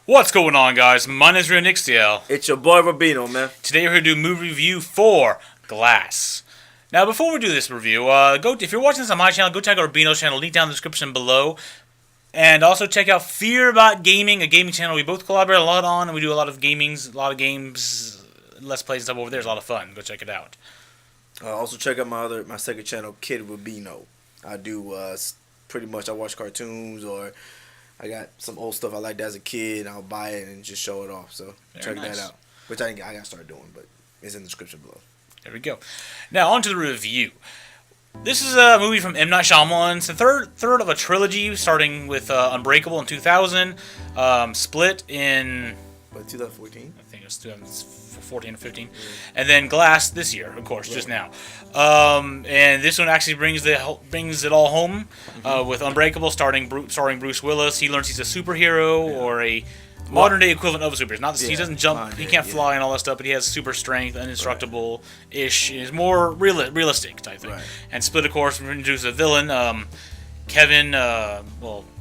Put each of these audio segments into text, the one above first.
What's going on, guys? My name is Rionyxiel. It's your boy Robino, man. Today we're going to do movie review for Glass. Now, before we do this review, if you're watching this on my channel, go check out Robino's channel, link down in the description below. And also check out Fear About Gaming, a gaming channel we both collaborate a lot on, and we do a lot of games, Let's Plays and stuff over there. It's a lot of fun. Go check it out. Also check out my second channel, Kid Robino. I do pretty much I watch cartoons, or I got some old stuff I liked as a kid. I'll buy it and just show it off. So check that out. Which I gotta start doing, but it's in the description below. There we go. Now on to the review. This is a movie from M. Night Shyamalan. It's the third of a trilogy, starting with Unbreakable in 2000, Split in 2014. I think it was 2014 or 15, and then Glass this year, of course, just now. And this one actually brings it all home with Unbreakable, starring Bruce Willis. He learns he's a superhero or a modern day equivalent of a superhero. Not he doesn't jump, he can't fly and all that stuff, but he has super strength, indestructible-ish. He's more realistic type thing. Right. And Split, of course, introduces a villain. Kevin,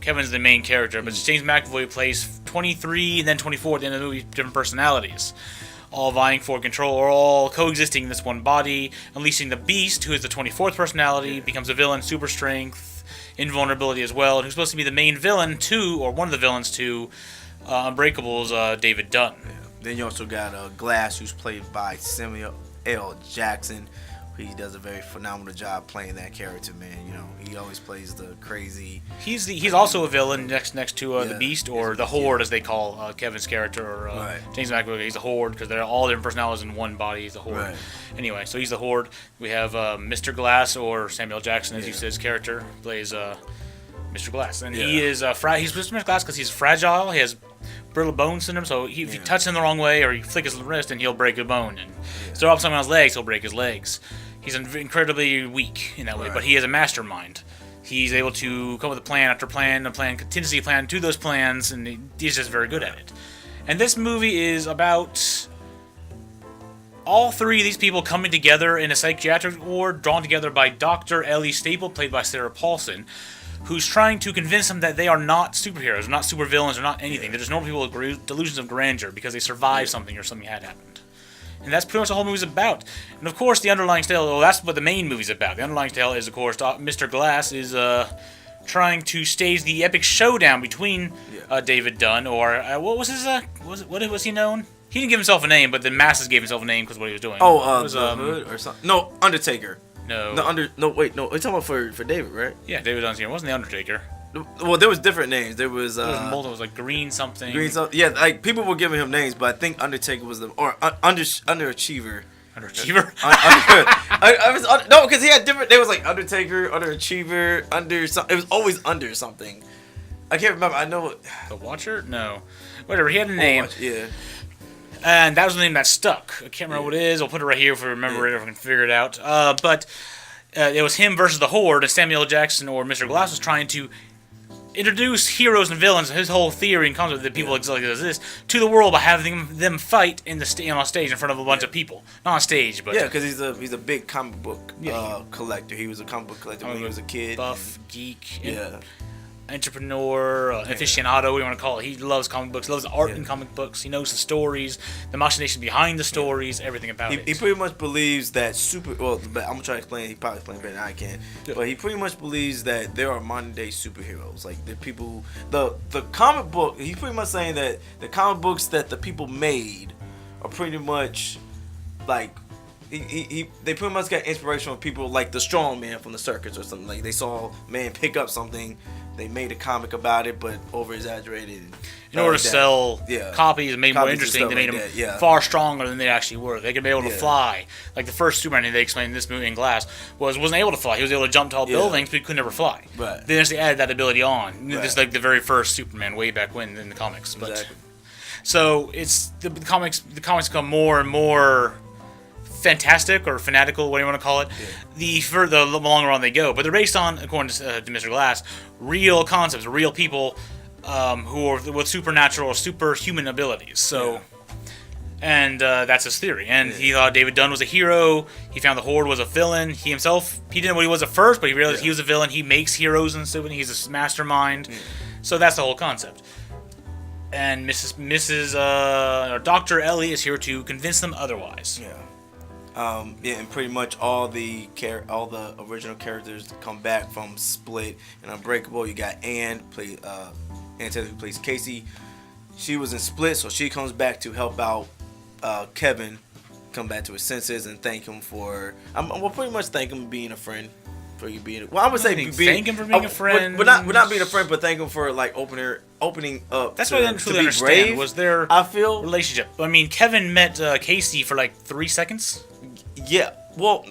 Kevin's the main character, but James McAvoy plays 23 and then 24 at the end of the movie, different personalities, all vying for control, or all coexisting in this one body. Unleashing the Beast, who is the 24th personality, becomes a villain, super strength, invulnerability as well, and who's supposed to be the main villain or one of the villains to Unbreakable's David Dunn. Yeah. Then you also got Glass, who's played by Samuel L. Jackson. He does a very phenomenal job playing that character, man. You know, he always plays the crazy. He's also a villain next to the Beast, or the Horde, as they call Kevin's character, or James McAvoy. He's a Horde because they're all different personalities in one body. He's a Horde. Right. Anyway, so he's the Horde. We have Mr. Glass, or Samuel Jackson, as you said, his character plays Mr. Glass, and he is he's Mr. Glass because he's fragile. He has brittle bone syndrome, so if you touch him the wrong way or you flick his wrist, and he'll break a bone. And throw up someone's legs, he'll break his legs. He's incredibly weak in that way, but he is a mastermind. He's able to come up with a plan after plan, contingency plan to those plans, and he's just very good at it. And this movie is about all three of these people coming together in a psychiatric ward, drawn together by Dr. Ellie Staple, played by Sarah Paulson, who's trying to convince them that they are not superheroes, not supervillains, or not anything. They're just normal people with delusions of grandeur because they survived something or something had happened. And that's pretty much the whole movie's about. And of course, the underlying tale, that's what the main movie's about. The underlying tale is, of course, Mr. Glass is trying to stage the epic showdown between David Dunn, or what was his, what was he known? He didn't give himself a name, but the masses gave himself a name because of what he was doing. Oh, it was, the Hood or something? No, Undertaker. No. Wait, we're talking about for David, right? Yeah, David Dunn's here. It wasn't the Undertaker. Well, there was different names. There was multiple. It was like Green something. Yeah, like people were giving him names, but I think Undertaker was underachiever. Underachiever. No, because he had different. There was like Undertaker, Underachiever, something. It was always under something. I can't remember. I know. The Watcher? No. Whatever. He had a name. Yeah. And that was the name that stuck. I can't remember what it is. I'll put it right here if we remember it, or if we can figure it out. But it was him versus the Horde, and Samuel Jackson, or Mr. Glass, was trying to introduce heroes and villains, his whole theory and concept that people like this, to the world by having them fight on a stage in front of a bunch of people. Not on stage, but because he's a big comic book collector. He was a comic book collector when he was a kid. Buff, geek, entrepreneur, aficionado, what do you want to call it. He loves comic books, loves art in comic books. He knows the stories, the machination behind the stories, everything about it. He pretty much believes that I'm gonna try to explain it. He probably explain it better than I can. But he pretty much believes that there are modern day superheroes. Like the people, the comic book. He's pretty much saying that the comic books that the people made are pretty much like. They pretty much got inspiration from people like the strong man from the circus or something. Like they saw a man pick up something, they made a comic about it, but over exaggerated. In order to sell copies and make them more interesting, they made them far stronger than they actually were. They could be able to fly. Like the first Superman they explained in this movie in Glass wasn't able to fly. He was able to jump tall buildings, but he could never fly. Right. They actually added that ability on. Right. This is like the very first Superman way back when in the comics. But, exactly. So it's the comics become more and more fantastic or fanatical, whatever you want to call it, the longer on they go. But they're based on, according to Mr. Glass, real concepts, real people who are with supernatural or superhuman abilities. So, and that's his theory. And he thought David Dunn was a hero. He found the Horde was a villain. He didn't know what he was at first, but he realized he was a villain. He makes heroes and stuff, and he's a mastermind. So that's the whole concept. and or Dr. Ellie is here to convince them otherwise. Yeah. And pretty much all the original characters come back from Split and Unbreakable. You got Ann Taylor, who plays Casey. She was in Split, so she comes back to help out Kevin come back to his senses and thank him for. We'll pretty much thank him for being a friend. For you being, well, I would say thank him for being a friend. We're not being a friend, but thank him for like opening up. That's what I didn't truly understand. Brave, was their relationship? I mean, Kevin met Casey for like 3 seconds. Yeah. Well,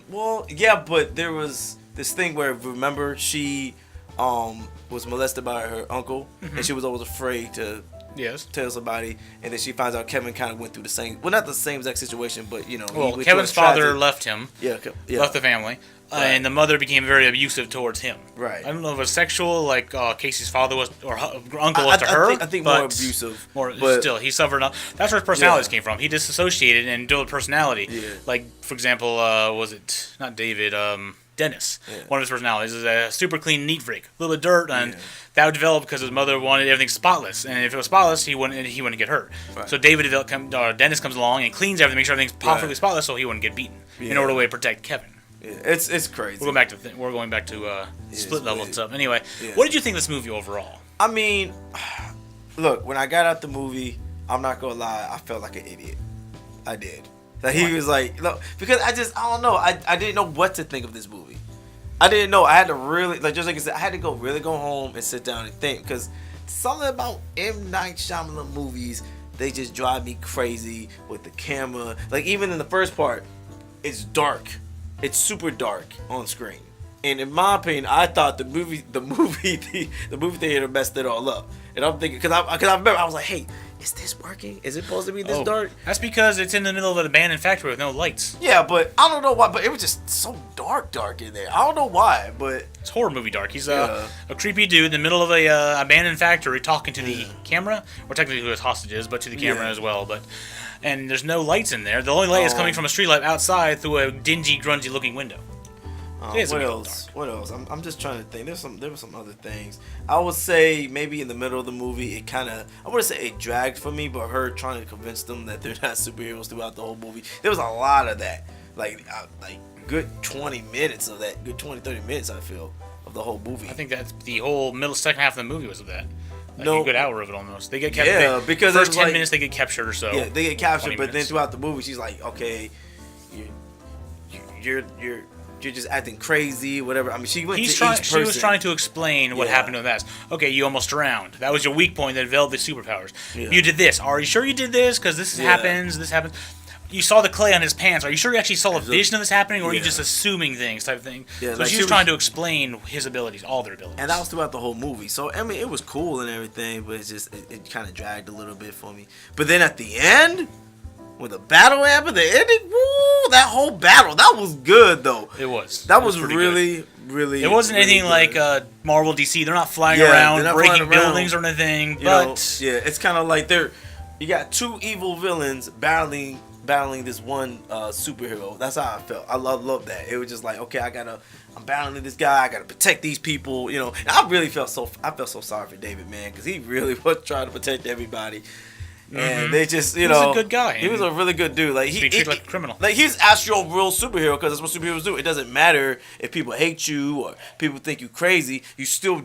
yeah, but there was this thing where, remember, she was molested by her uncle, and she was always afraid to tell somebody, and then she finds out Kevin kind of went through the same, well, not the same exact situation, but Kevin's father left him, left the family, and the mother became very abusive towards him. Right. I don't know if it was sexual, like Casey's father was, or uncle was to her. I think more abusive. But still, he suffered. That's where his personalities came from. He disassociated and built personality. Yeah. Like, for example, was it not David? Dennis. Yeah. One of his personalities is a super clean, neat freak. A little bit of dirt, and that would develop because his mother wanted everything spotless. And if it was spotless, he wouldn't get hurt. Right. So Dennis comes along and cleans everything, makes sure everything's perfectly spotless, so he wouldn't get beaten in order to protect Kevin. Yeah, it's crazy. We're going back to split level and stuff. Anyway, what did you think of this movie overall? I mean, look, when I got out the movie, I'm not gonna lie, I felt like an idiot. I did. That he was like, look, because I don't know. I didn't know what to think of this movie. I didn't know. I had to really, just like I said, I had to go home and sit down and think, because something about M. Night Shyamalan movies, they just drive me crazy with the camera. Like, even in the first part, it's dark. It's super dark on screen. And in my opinion, I thought the movie theater messed it all up. And I'm thinking, because I remember, I was like, hey, is this working? Is it supposed to be this dark? That's because it's in the middle of an abandoned factory with no lights. Yeah, but I don't know why, but it was just so dark in there. I don't know why, but... It's horror movie dark. He's a creepy dude in the middle of a abandoned factory talking to the camera, or technically who his hostage is, but to the camera as well. And there's no lights in there. The only light is coming from a streetlight outside through a dingy, grungy-looking window. What else? I'm just trying to think. There were some other things. I would say maybe in the middle of the movie, it kind of, I wouldn't say it dragged for me, but her trying to convince them that they're not superheroes throughout the whole movie. There was a lot of that. Like good 20 minutes of that. Good 20, 30 minutes, I feel, of the whole movie. I think that's the whole second half of the movie was of that. Like a good hour of it almost. They get captured. Yeah, because the first 10 minutes they get captured or so. Yeah, they get captured, but then throughout the movie, she's like, okay, you're just acting crazy, whatever. I mean, she went to each person. She was trying to explain what happened to that. Okay, you almost drowned. That was your weak point that developed the superpowers. Yeah. You did this. Are you sure you did this? Because this happens. This happens. You saw the clay on his pants. Are you sure you actually saw a vision of this happening, or are you just assuming things type of thing? Yeah, so she was trying to explain his abilities, all their abilities. And that was throughout the whole movie. So, I mean, it was cool and everything, but it kind of dragged a little bit for me. But then at the end, when the battle happened, the ending, woo, that whole battle, that was good, though. It was. That was really, really It wasn't really anything good. like Marvel DC. They're not flying around, breaking buildings or anything. But it's kind of like you got two evil villains battling this one superhero. That's how I felt. I love that. It was just like, okay, I'm battling this guy. I gotta protect these people. And I really felt so sorry for David, man, because he really was trying to protect everybody. And they just, he was a good guy. He was a really good dude. Like he treated like a criminal. Like he's actual real superhero, because that's what superheroes do. It doesn't matter if people hate you or people think you crazy. You still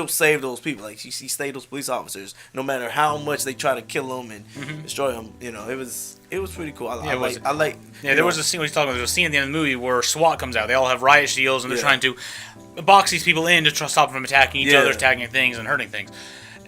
save those people. Like he saved those police officers, no matter how much they try to kill them and destroy them. It was pretty cool. There was a scene. What he's talking about. There's a scene at the end of the movie where SWAT comes out. They all have riot shields and they're trying to box these people in to try to stop them from attacking each other, attacking things, and hurting things.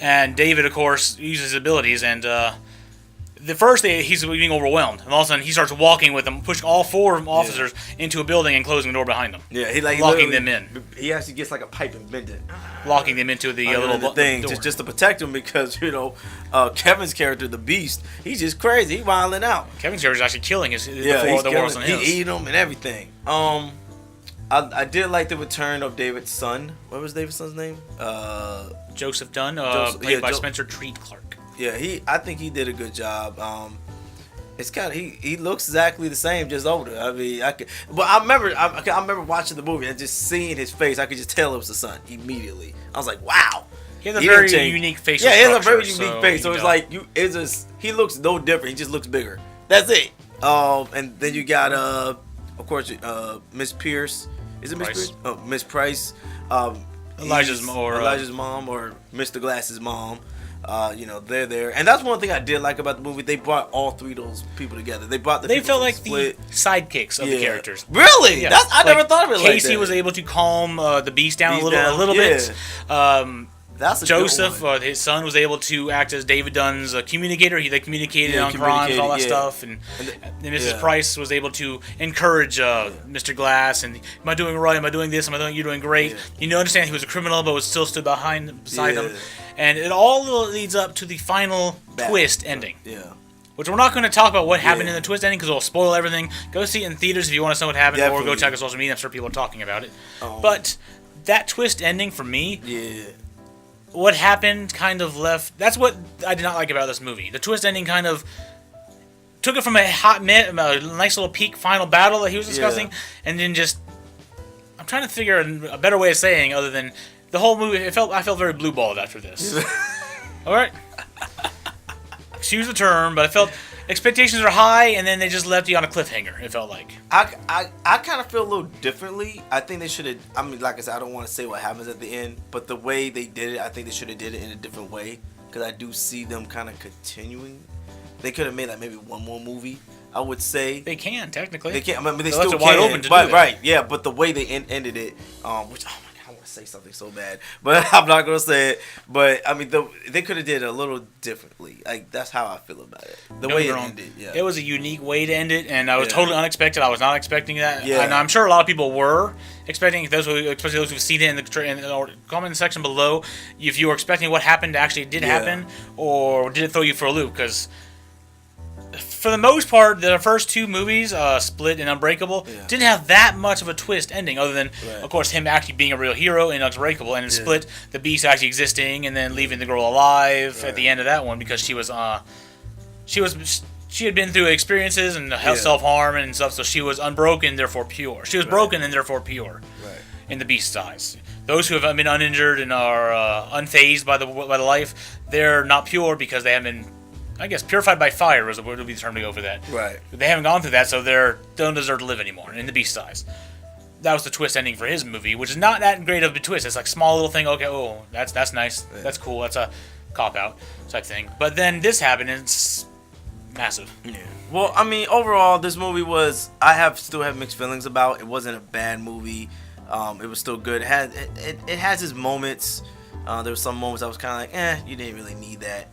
And David, of course, uses his abilities, and the first day he's being overwhelmed, and all of a sudden he starts walking with them, pushing all four officers into a building and closing the door behind them. Yeah, locking them in. He actually gets like a pipe and bend it, locking them into the little thing door. just to protect them, because Kevin's character, the Beast, he's just crazy. He's wilding out. Kevin's character is actually killing the wars on his. He eating them and everything. I did like the return of David's son. What was David's son's name? Joseph Dunn, played by Spencer Treat Clark. Yeah, I think he did a good job. It's kind of he looks exactly the same, just older. I mean, I remember watching the movie and just seeing his face. I could just tell it was the son immediately. I was like, wow, He has a very unique facial structure. Yeah, he has a very unique face. So it's like he looks no different. He just looks bigger. That's it. And then you got of course Miss Pierce. Is it Miss Pierce? Oh, Miss Price. Elijah's mom or Mr. Glass's mom. They're there, and that's one thing I did like about the movie. They brought all three of those people together. They felt like Split. The sidekicks of the characters. Really? Yeah. I never thought of it like that. Casey was able to calm the Beast down a little bit. That's Joseph, his son, was able to act as David Dunn's communicator. They communicated on crimes and all that stuff. And Mrs. Price was able to encourage Mr. Glass. And am I doing right? Am I doing this? You're doing great. You understand he was a criminal, but was still stood beside him. And it all leads up to the final twist ending. Yeah. Which we're not going to talk about what happened in the twist ending because it'll spoil everything. Go see it in theaters if you want to know what happened, or go check our social media. I'm sure people are talking about it. But that twist ending for me. Yeah. What happened kind of left... That's what I did not like about this movie. The twist ending kind of took it from a nice little peak final battle that he was discussing, and then just... I'm trying to figure a better way of saying other than the whole movie... I felt very blue-balled after this. Alright? Excuse the term, but I felt... Expectations are high, and then they just left you on a cliffhanger, it felt like. I kind of feel a little differently. I think they should have... I mean, like I said, I don't want to say what happens at the end, but the way they did it, I think they should have did it in a different way, because I do see them kind of continuing. They could have made like maybe one more movie, I would say. They can, technically. They can. I mean, they still can. Wide open to do that. Right, yeah, but the way they ended it, which... Oh my, I want to say something so bad, but I'm not gonna say it. But I mean, they could have did it a little differently. Like that's how I feel about it. The way it ended, it was a unique way to end it, and I was totally unexpected. I was not expecting that, and I'm sure a lot of people were expecting. Especially those who've seen it in the comment section below, if you were expecting what happened actually did happen, or did it throw you for a loop? Because for the most part, the first two movies, Split and Unbreakable, didn't have that much of a twist ending, other than, of course, him actually being a real hero in Unbreakable, and in Split, the Beast actually existing, and then leaving the girl alive at the end of that one because she had been through experiences and self-harm and stuff, so she was unbroken, therefore pure. She was broken and therefore pure in the Beast's eyes. Those who have been uninjured and are unfazed by the life, they're not pure because they haven't been, I guess, purified by fire would be the term to go for that. Right. They haven't gone through that, so they don't deserve to live anymore in the Beast's eyes. That was the twist ending for his movie, which is not that great of a twist. It's like small little thing. Okay, that's nice. Yeah. That's cool. That's a cop out type thing. But then this happened, and it's massive. Yeah. Well, I mean, overall, this movie was. I still have mixed feelings about. It wasn't a bad movie. It was still good. It has its moments. There were some moments I was kind of like, you didn't really need that.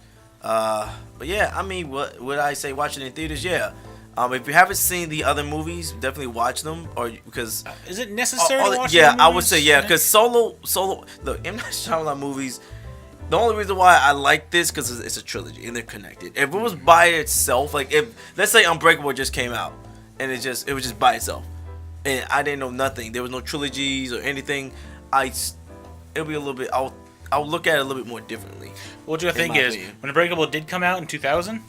But yeah, I mean, what would I say? Watch it in theaters, yeah. If you haven't seen the other movies, definitely watch them, or because is it necessary to watch? Yeah, I would say because Solo. Look, M. Night Shyamalan movies. The only reason why I like this because it's a trilogy and they're connected. If it was by itself, like if let's say Unbreakable just came out and it was just by itself, and I didn't know nothing, there was no trilogies or anything, it'll be a little bit. I'll look at it a little bit more differently. What you think is, when Unbreakable did come out in 2000,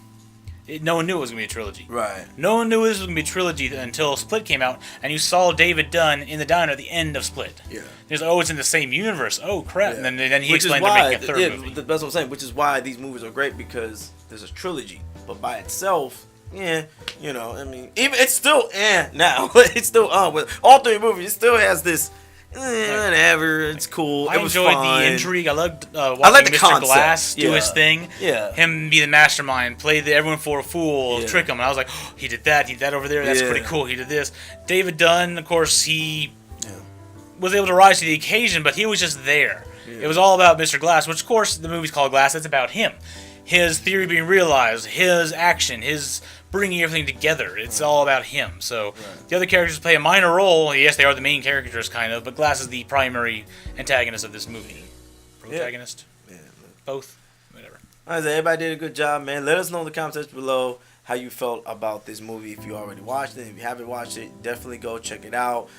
no one knew it was going to be a trilogy. Right. No one knew this was going to be a trilogy until Split came out, and you saw David Dunn in the diner at the end of Split. Yeah. There's it's in the same universe. Oh, crap. Yeah. And then he explained they're making a third movie. That's what I'm saying, which is why these movies are great, because there's a trilogy. But by itself, I mean, even it's still now. It's still with all three movies, it still has this... whatever, it's cool. I enjoyed the intrigue. I loved watching Mr. Glass do his thing. Yeah. Him be the mastermind, play everyone for a fool, trick him. And I was like, he did that over there. That's pretty cool. He did this. David Dunn, of course, he was able to rise to the occasion, but he was just there. Yeah. It was all about Mr. Glass, which, of course, the movie's called Glass. It's about him. His theory being realized, his action, his bringing everything together. It's all about him. So the other characters play a minor role. Yes, they are the main characters, kind of, but Glass is the primary antagonist of this movie. Protagonist? Yeah. Both? Whatever. All right, so everybody did a good job, man. Let us know in the comments section below how you felt about this movie. If you already watched it, if you haven't watched it, definitely go check it out.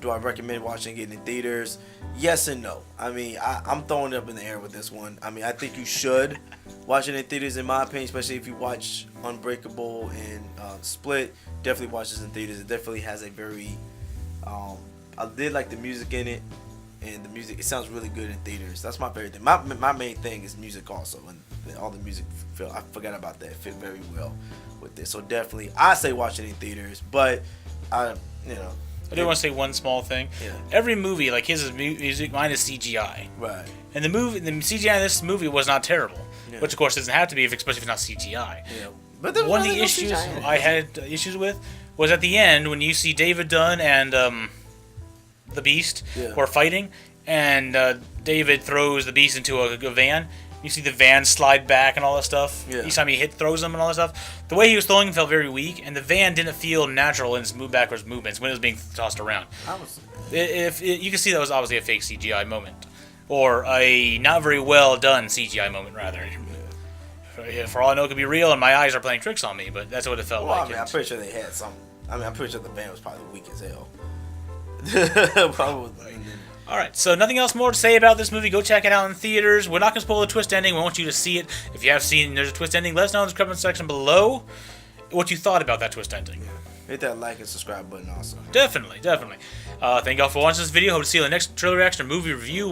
Do I recommend watching it in theaters? Yes and no. I mean, I'm throwing it up in the air with this one. I mean, I think you should watch it in theaters, in my opinion, especially if you watch Unbreakable and Split. Definitely watch this in theaters. It definitely has a very... I did like the music in it. and the music, it sounds really good in theaters. That's my favorite thing. My main thing is music also, and all the music I forgot about that, fit very well with this. So definitely, I say watch it in theaters, but I do want to say one small thing. Yeah. Every movie, like his is music, mine is CGI. Right. And the CGI in this movie was not terrible, Yeah. which of course doesn't have to be, especially if it's not CGI. Yeah. But there was One of really the no issues CGI in it. I had issues with was at the end when you see David Dunn and the Beast were fighting, and David throws the Beast into a van. You see the van slide back and all that stuff. Yeah. Each time he throws them and all that stuff. The way he was throwing felt very weak, and the van didn't feel natural in its backwards movements when it was being tossed around. You can see that was obviously a fake CGI moment, or a not very well done CGI moment rather. For all I know, it could be real, and my eyes are playing tricks on me. But that's what it felt like. I mean, I'm pretty sure they had some. I mean, I'm pretty sure the van was probably weak as hell. Probably. All right, so nothing else more to say about this movie. Go check it out in theaters. We're not going to spoil the twist ending. We want you to see it. If you have seen there's a twist ending, let us know in the comment section below what you thought about that twist ending. Hit that like and subscribe button also. Definitely. Thank y'all for watching this video. Hope to see you in the next trailer reaction or movie review.